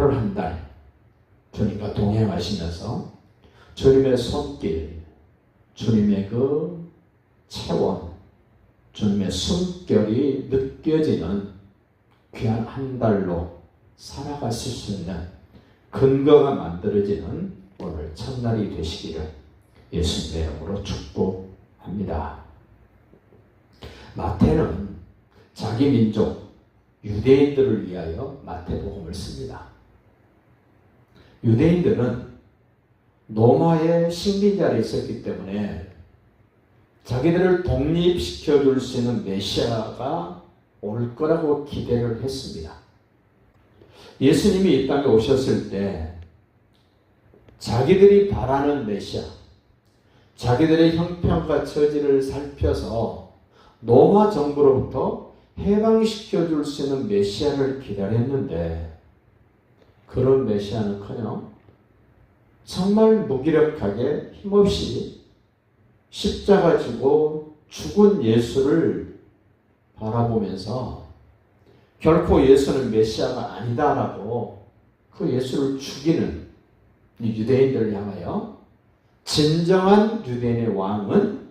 8월 한 달 주님과 동행하시면서 주님의 손길, 주님의 그 체온, 주님의 숨결이 느껴지는 귀한 한 달로 살아가실 수 있는 근거가 만들어지는 오늘 첫날이 되시기를 예수님의 이름으로 축복합니다. 마태는 자기 민족 유대인들을 위하여 마태복음을 씁니다. 유대인들은 로마의 식민지 아래 있었기 때문에 자기들을 독립시켜 줄 수 있는 메시아가 올 거라고 기대를 했습니다. 예수님이 이 땅에 오셨을 때 자기들이 바라는 메시아, 자기들의 형편과 처지를 살펴서 로마 정부로부터 해방시켜 줄 수 있는 메시아를 기다렸는데 그런 메시아는커녕 정말 무기력하게 힘없이 십자가 지고 죽은 예수를 바라보면서 결코 예수는 메시아가 아니다라고 그 예수를 죽이는 이 유대인들을 향하여 진정한 유대인의 왕은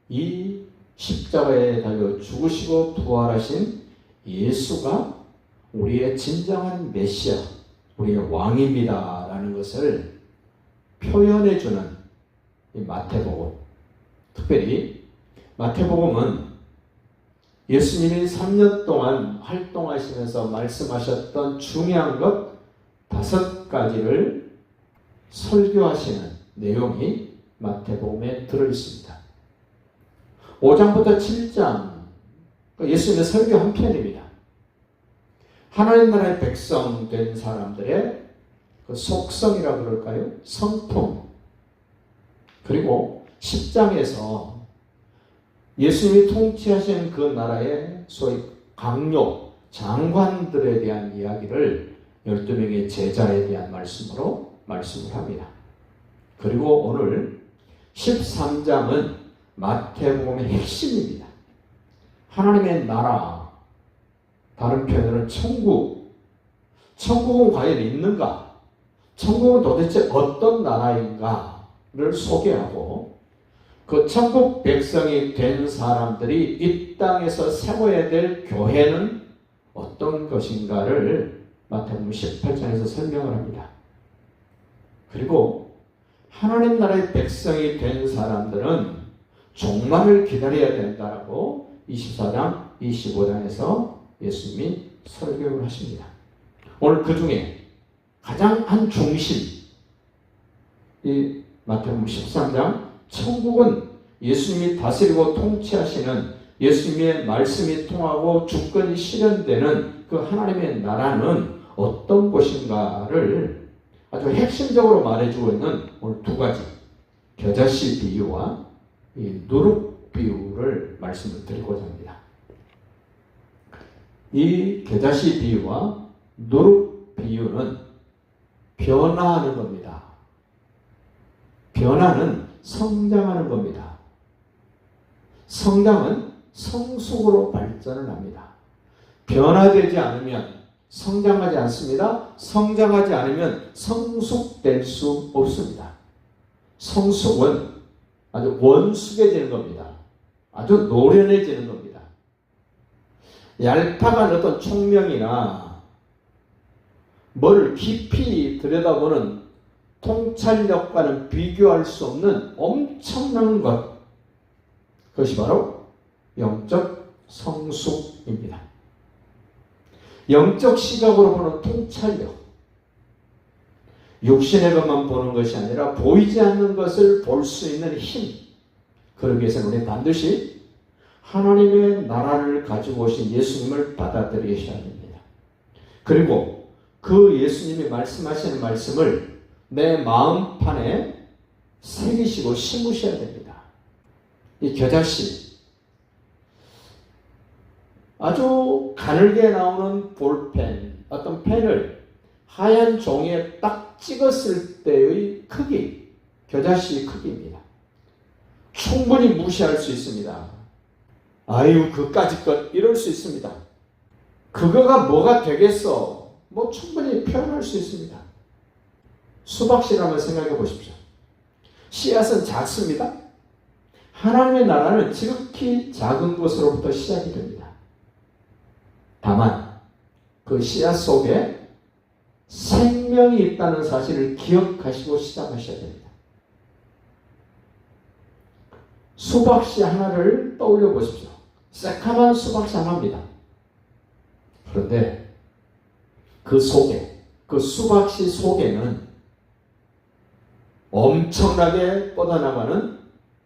이 십자가에 달려 죽으시고 부활하신 예수가 우리의 진정한 메시아, 우리의 왕입니다 라는 것을 표현해주는 이 마태복음, 특별히 마태복음은 예수님이 3년 동안 활동하시면서 말씀하셨던 중요한 것 5가지를 설교하시는 내용이 마태복음에 들어있습니다. 5장부터 7장 예수님의 설교 한 편입니다. 하나님 나라의 백성 된 사람들의 그 속성이라고 그럴까요? 성품. 그리고 10장에서 예수님이 통치하신 그 나라의 소위 강요, 장관들에 대한 이야기를 12명의 제자에 대한 말씀으로 말씀을 합니다. 그리고 오늘 13장은 마태복음의 핵심입니다. 하나님의 나라, 다른 표현으로는 천국. 천국은 과연 있는가? 천국은 도대체 어떤 나라인가를 소개하고 그 천국 백성이 된 사람들이 이 땅에서 세워야 될 교회는 어떤 것인가를 마태복음 18장에서 설명을 합니다. 그리고 하나님 나라의 백성이 된 사람들은 종말을 기다려야 된다라고 24장, 25장에서 예수님이 설교를 하십니다. 오늘 그 중에 가장 한 중심, 이 마태복음 13장, 천국은 예수님이 다스리고 통치하시는 예수님의 말씀이 통하고 주권이 실현되는 그 하나님의 나라는 어떤 곳인가를 아주 핵심적으로 말해주고 있는 오늘 2가지, 겨자씨 비유와 이 누룩 비유를 말씀을 드리고자 합니다. 이 겨자씨 비유와 누룩 비유는 변화하는 겁니다. 변화는 성장하는 겁니다. 성장은 성숙으로 발전을 합니다. 변화되지 않으면 성장하지 않습니다. 성장하지 않으면 성숙될 수 없습니다. 성숙은 아주 원숙해지는 겁니다. 아주 노련해지는 겁니다. 얄팍한 어떤 총명이나 뭐를 깊이 들여다보는 통찰력과는 비교할 수 없는 엄청난 것, 그것이 바로 영적 성숙입니다. 영적 시각으로 보는 통찰력, 육신의 것만 보는 것이 아니라 보이지 않는 것을 볼 수 있는 힘, 그러기 위해서는 우리 반드시 하나님의 나라를 가지고 오신 예수님을 받아들이셔야 됩니다. 그리고 그 예수님이 말씀하시는 말씀을 내 마음판에 새기시고 심으셔야 됩니다. 이 겨자씨, 아주 가늘게 나오는 볼펜, 어떤 펜을 하얀 종이에 딱 찍었을 때의 크기, 겨자씨 크기입니다. 충분히 무시할 수 있습니다. 아유, 그까짓 것, 이럴 수 있습니다. 그거가 뭐가 되겠어? 충분히 표현할 수 있습니다. 수박씨를 한번 생각해 보십시오. 씨앗은 작습니다. 하나님의 나라는 지극히 작은 것으로부터 시작이 됩니다. 다만 그 씨앗 속에 생명이 있다는 사실을 기억하시고 시작하셔야 됩니다. 수박씨 하나를 떠올려 보십시오. 새카만 수박씨 하나입니다. 그런데 그 속에, 그 수박씨 속에는 엄청나게 뻗어나가는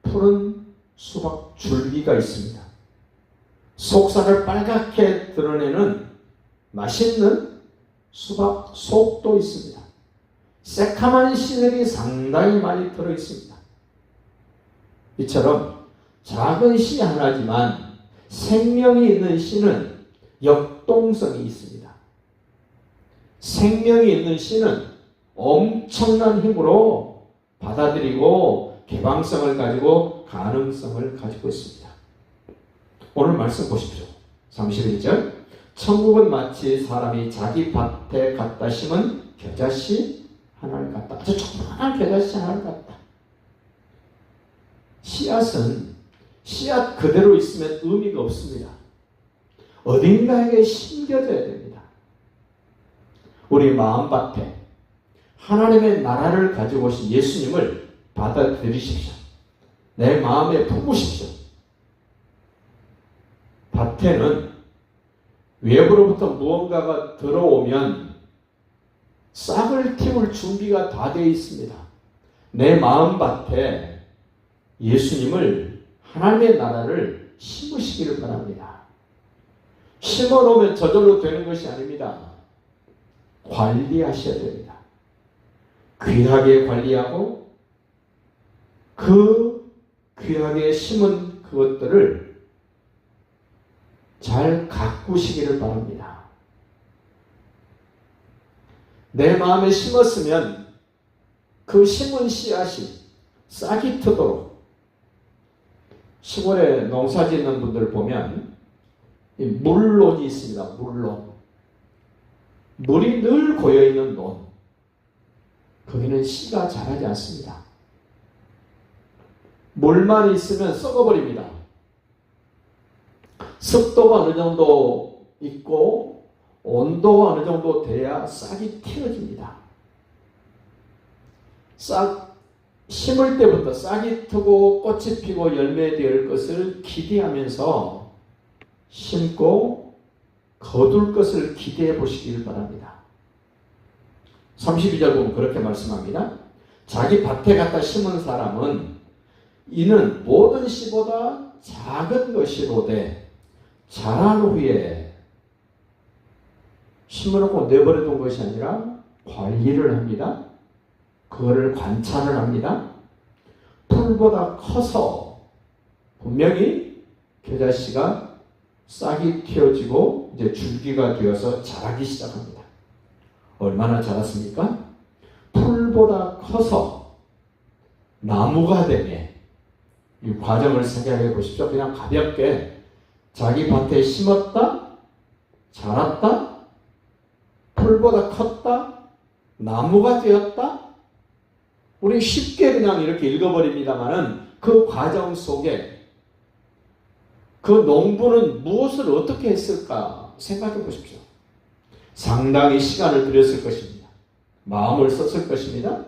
푸른 수박 줄기가 있습니다. 속살을 빨갛게 드러내는 맛있는 수박 속도 있습니다. 새카만 씨들이 상당히 많이 들어 있습니다. 이처럼 작은 씨 하나지만 생명이 있는 씨는 역동성이 있습니다. 생명이 있는 씨는 엄청난 힘으로 받아들이고 개방성을 가지고 가능성을 가지고 있습니다. 오늘 말씀 보십시오. 31절. 천국은 마치 사람이 자기 밭에 갖다 심은 겨자씨 하나를 갖다. 아주 조그마한 겨자씨 하나를 갖다. 씨앗은 씨앗 그대로 있으면 의미가 없습니다. 어딘가에게 심겨져야 됩니다. 우리 마음밭에 하나님의 나라를 가지고 오신 예수님을 받아들이십시오. 내 마음에 품으십시오. 밭에는 외부로부터 무언가가 들어오면 싹을 틔울 준비가 다 되어 있습니다. 내 마음밭에 예수님을, 하나님의 나라를 심으시기를 바랍니다. 심어놓으면 저절로 되는 것이 아닙니다. 관리하셔야 됩니다. 귀하게 관리하고 그 귀하게 심은 그것들을 잘 가꾸시기를 바랍니다. 내 마음에 심었으면 그 심은 씨앗이 싹이 트도록, 시골에 농사 짓는 분들 보면 물론이 있습니다. 물론. 물이 늘 고여있는 논. 거기는 씨가 자라지 않습니다. 물만 있으면 썩어버립니다. 습도가 어느 정도 있고 온도가 어느 정도 돼야 싹이 튀어집니다. 싹 심을 때부터 싹이 트고 꽃이 피고 열매될 것을 기대하면서 심고 거둘 것을 기대해 보시길 바랍니다. 32절 보면 그렇게 말씀합니다. 자기 밭에 갖다 심은 사람은 이는 모든 씨보다 작은 것이로되 자란 후에 심어놓고 내버려둔 것이 아니라 관리를 합니다. 그거를 관찰을 합니다. 풀보다 커서 분명히 겨자씨가 싹이 틔어지고 이제 줄기가 되어서 자라기 시작합니다. 얼마나 자랐습니까? 풀보다 커서 나무가 되네. 이 과정을 생각해 보십시오. 그냥 가볍게 자기 밭에 심었다, 자랐다, 풀보다 컸다, 나무가 되었다. 우리 쉽게 그냥 이렇게 읽어버립니다만은 그 과정 속에 그 농부는 무엇을 어떻게 했을까 생각해 보십시오. 상당히 시간을 들였을 것입니다. 마음을 썼을 것입니다.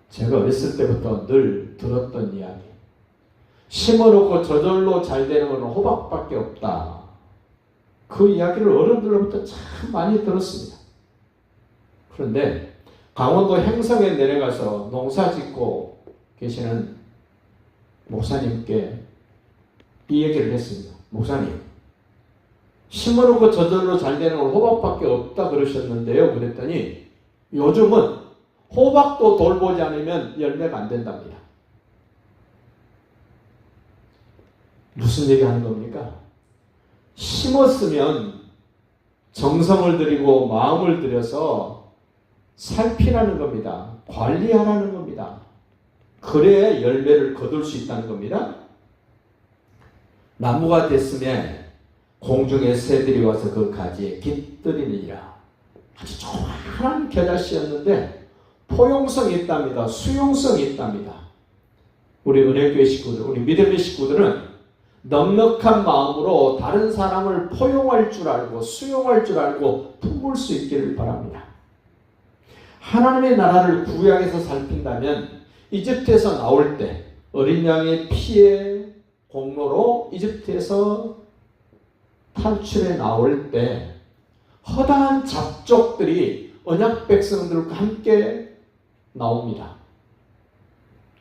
제가 어렸을 때부터 늘 들었던 이야기. 심어놓고 저절로 잘 되는 것은 호박밖에 없다. 그 이야기를 어른들로부터 참 많이 들었습니다. 그런데 강원도 행성에 내려가서 농사 짓고 계시는 목사님께 이 얘기를 했습니다. 목사님, 심어놓고 저절로 잘 되는 건 호박밖에 없다 그러셨는데요. 그랬더니 요즘은 호박도 돌보지 않으면 열매가 안 된답니다. 무슨 얘기 하는 겁니까? 심었으면 정성을 들이고 마음을 들여서 살피라는 겁니다. 관리하라는 겁니다. 그래야 열매를 거둘 수 있다는 겁니다. 나무가 됐으면 공중의 새들이 와서 그 가지에 깃들이니라. 아주 조그마한 겨자씨였는데 포용성이 있답니다. 수용성이 있답니다. 우리 은혜교회 식구들, 우리 믿음의 식구들은 넉넉한 마음으로 다른 사람을 포용할 줄 알고 수용할 줄 알고 품을 수 있기를 바랍니다. 하나님의 나라를 구약에서 살핀다면 이집트에서 나올 때 어린 양의 피의 공로로 이집트에서 탈출해 나올 때 허다한 잡족들이 언약 백성들과 함께 나옵니다.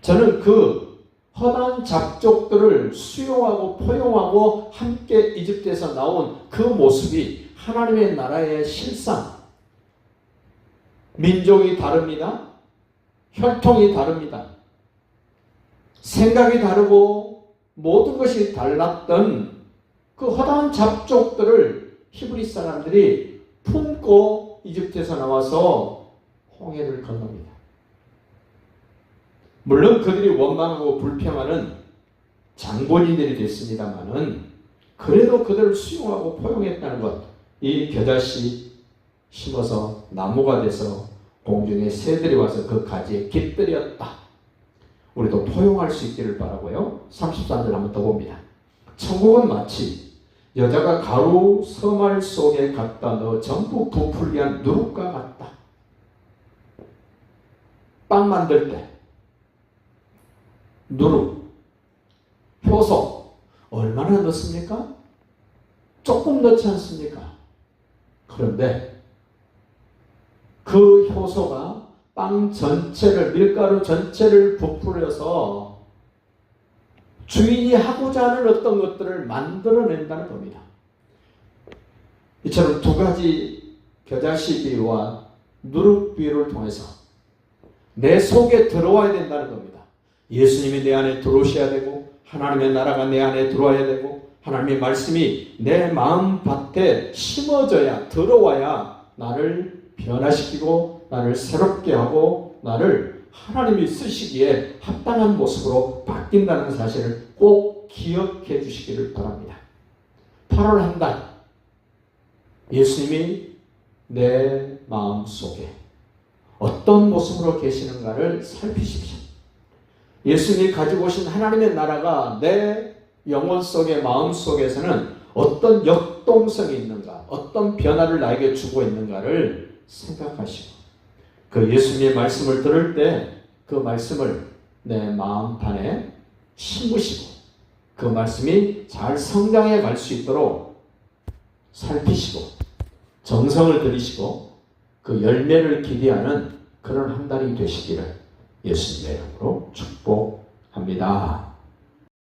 저는 그 허다한 잡족들을 수용하고 포용하고 함께 이집트에서 나온 그 모습이 하나님의 나라의 실상. 민족이 다릅니다. 혈통이 다릅니다. 생각이 다르고 모든 것이 달랐던 그 허다한 잡족들을 히브리 사람들이 품고 이집트에서 나와서 홍해를 건넙니다. 물론 그들이 원망하고 불평하는 장본인들이 됐습니다마는 그래도 그들을 수용하고 포용했다는 것, 이 겨자씨 심어서 나무가 돼서 공중에 새들이 와서 그 가지에 깃들였다. 우리도 포용할 수 있기를 바라고요. 33절 한번 더 봅니다. 천국은 마치 여자가 가루 서말 속에 갖다 넣어 전부 부풀게 한 누룩과 같다. 빵 만들 때 누룩, 효소 얼마나 넣습니까? 조금 넣지 않습니까? 그런데 그 효소가 빵 전체를, 밀가루 전체를 부풀려서 주인이 하고자 하는 어떤 것들을 만들어낸다는 겁니다. 이처럼 두 가지 겨자씨 비유와 누룩 비유를 통해서 내 속에 들어와야 된다는 겁니다. 예수님이 내 안에 들어오셔야 되고 하나님의 나라가 내 안에 들어와야 되고 하나님의 말씀이 내 마음밭에 심어져야, 들어와야 나를 변화시키고 나를 새롭게 하고 나를 하나님이 쓰시기에 합당한 모습으로 바뀐다는 사실을 꼭 기억해 주시기를 바랍니다. 8월 한 달 예수님이 내 마음속에 어떤 모습으로 계시는가를 살피십시오. 예수님이 가지고 오신 하나님의 나라가 내 영혼 속에, 마음 속에서는 어떤 역동성이 있는가, 어떤 변화를 나에게 주고 있는가를 생각하시고 그 예수님의 말씀을 들을 때 그 말씀을 내 마음판에 심으시고 그 말씀이 잘 성장해 갈 수 있도록 살피시고 정성을 들이시고 그 열매를 기대하는 그런 한 달이 되시기를 예수님의 이름으로 축복합니다.